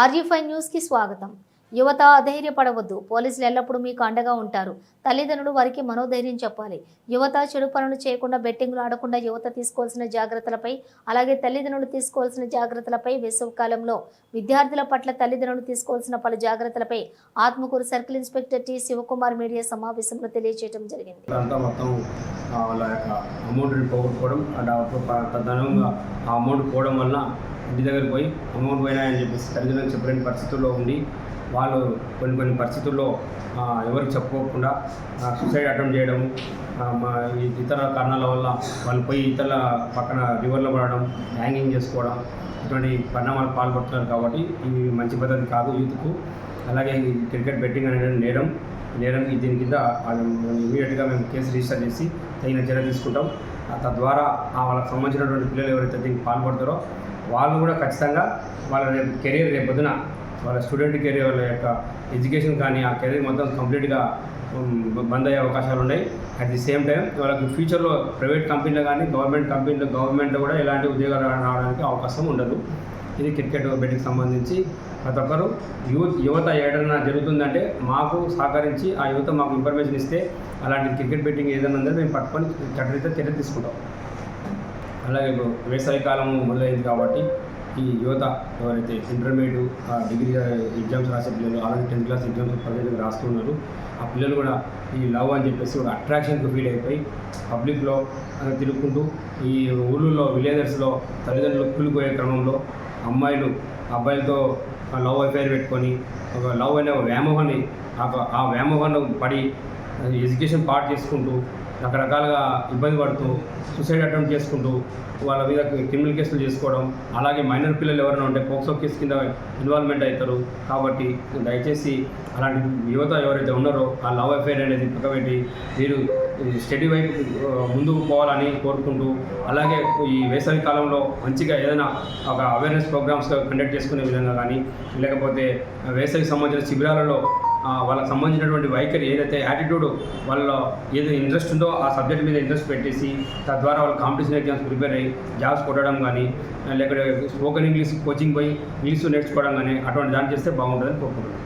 RG5 న్యూస్కి స్వాగతం. యువత అధైర్యపడవద్దు. పోలీసులు ఎల్లప్పుడూ మీకు అండగా ఉంటారు. తల్లిదండ్రులు వారికి మనోధైర్యం చెప్పాలి. యువత చెడు పనులు చేయకుండా, బెట్టింగ్లు ఆడకుండా యువత తీసుకోవాల్సిన జాగ్రత్తలపై, అలాగే తల్లిదండ్రులు తీసుకోవాల్సిన జాగ్రత్తలపై, వేసవికాలంలో విద్యార్థుల పట్ల తల్లిదండ్రులు తీసుకోవాల్సిన పలు జాగ్రత్తలపై Atmakur circle inspector T Sivakumar media సమావేశంలో తెలియజేయడం జరిగింది. ఇంటి దగ్గరికి పోయి అమౌంట్ పోయినాయని చెప్పేసి తల్లిదండ్రులకు చెప్పలేని పరిస్థితుల్లో ఉండి వాళ్ళు కొన్ని పరిస్థితుల్లో ఎవరికి చెప్పుకోకుండా సూసైడ్ అటెంప్ట్ చేయడం, ఇతర కారణాల వల్ల వాళ్ళు పోయి ఇతరుల పక్కన రివర్లో పడడం, హ్యాంగింగ్ చేసుకోవడం, ఇటువంటి పరిణామాలకు పాల్పడుతున్నారు. కాబట్టి ఇవి మంచి పద్ధతి కాదు యూత్కు. అలాగే క్రికెట్ బెట్టింగ్ అనేది నేరం. దీని కింద ఇమీడియట్గా మేము కేసు రిజిస్టర్ చేసి తగిన చర్య తీసుకుంటాం. తద్వారా వాళ్ళకి సంబంధించినటువంటి పిల్లలు ఎవరైతే దీనికి పాల్పడతారో వాళ్ళు కూడా ఖచ్చితంగా వాళ్ళ కెరీర్ రేపొద్దున వాళ్ళ స్టూడెంట్ కెరీర్, వాళ్ళ యొక్క ఎడ్యుకేషన్ కానీ ఆ కెరీర్ మొత్తం కంప్లీట్గా బంద్ అయ్యే అవకాశాలు ఉన్నాయి. అట్ ది సేమ్ టైం వాళ్ళకి ఫ్యూచర్లో ప్రైవేట్ కంపెనీలో కానీ గవర్నమెంట్లో కూడా ఎలాంటి ఉద్యోగాలు రావడానికి అవకాశం ఉండదు. ఇది క్రికెట్ బెట్టింగ్కి సంబంధించి ప్రతి ఒక్కరు యువత ఏదైనా జరుగుతుందంటే మాకు సహకరించి ఆ యువత మాకు ఇన్ఫర్మేషన్ ఇస్తే అలాంటి క్రికెట్ బెట్టింగ్ ఏదైనా ఉందో మేము పట్టుకొని చట్టరీత్యా చర్య తీసుకుంటాం. అలాగే ఇప్పుడు వేసవికాలం మొదలైంది కాబట్టి ఈ యువత ఎవరైతే ఇంటర్మీడియట్, డిగ్రీ ఎగ్జామ్స్ రాసే పిల్లలు, ఆల్రెడీ 10th క్లాస్ ఎగ్జామ్స్ ప్రజెంట్గా రాస్తున్నారు. ఆ పిల్లలు కూడా ఈ లవ్ అని చెప్పేసి ఒక అట్రాక్షన్కి ఫీల్ అయిపోయి పబ్లిక్లో తిరుగుకుంటూ ఈ ఊళ్ళల్లో విలేజెస్లో తల్లిదండ్రులు కూలిపోయే క్రమంలో అమ్మాయిలు అబ్బాయిలతో లవ్ అఫైర్ పెట్టుకొని ఒక లవ్ అనే వ్యామోహాన్ని ఆ వ్యామోహాన్ని పడి ఎడ్యుకేషన్ పార్ట్ చేసుకుంటూ రకరకాలుగా ఇబ్బంది పడుతూ సూసైడ్ అటెంప్ట్ చేసుకుంటూ వాళ్ళ మీద క్రిమినల్ కేసులు చేసుకోవడం, అలాగే మైనర్ పిల్లలు ఎవరైనా ఉంటే పోక్సో కేసు కింద ఇన్వాల్వ్మెంట్ అవుతారు. కాబట్టి దయచేసి అలాంటి యువత ఎవరైతే ఉన్నారో ఆ లవ్ అఫైర్ అనేది పక్కబెట్టి మీరు స్టడీ వైపు ముందుకు పోవాలని కోరుకుంటూ, అలాగే ఈ వేసవి కాలంలో మంచిగా ఏదైనా ఒక అవేర్నెస్ ప్రోగ్రామ్స్ కండక్ట్ చేసుకునే విధంగా కానీ, లేకపోతే వేసవికి సంబంధించిన శిబిరాలలో వాళ్ళకి సంబంధించినటువంటి వైఖరి ఏదైతే యాటిట్యూడ్ వాళ్ళలో ఏదైతే ఇంట్రెస్ట్ ఉందో ఆ సబ్జెక్ట్ మీద ఇంట్రెస్ట్ పెట్టేసి తద్వారా వాళ్ళు కాంపిటీషన్ ఎగ్జామ్స్ ప్రిపేర్ అయ్యి జాబ్స్ కొట్టడం కానీ, లేకపోతే స్పోకెన్ ఇంగ్లీష్ కోచింగ్ పోయి ఇంగ్లీష్ నేర్చుకోవడం కానీ అటువంటి దాన్ని చేస్తే బాగుంటుందని కోరుకుంటున్నాను.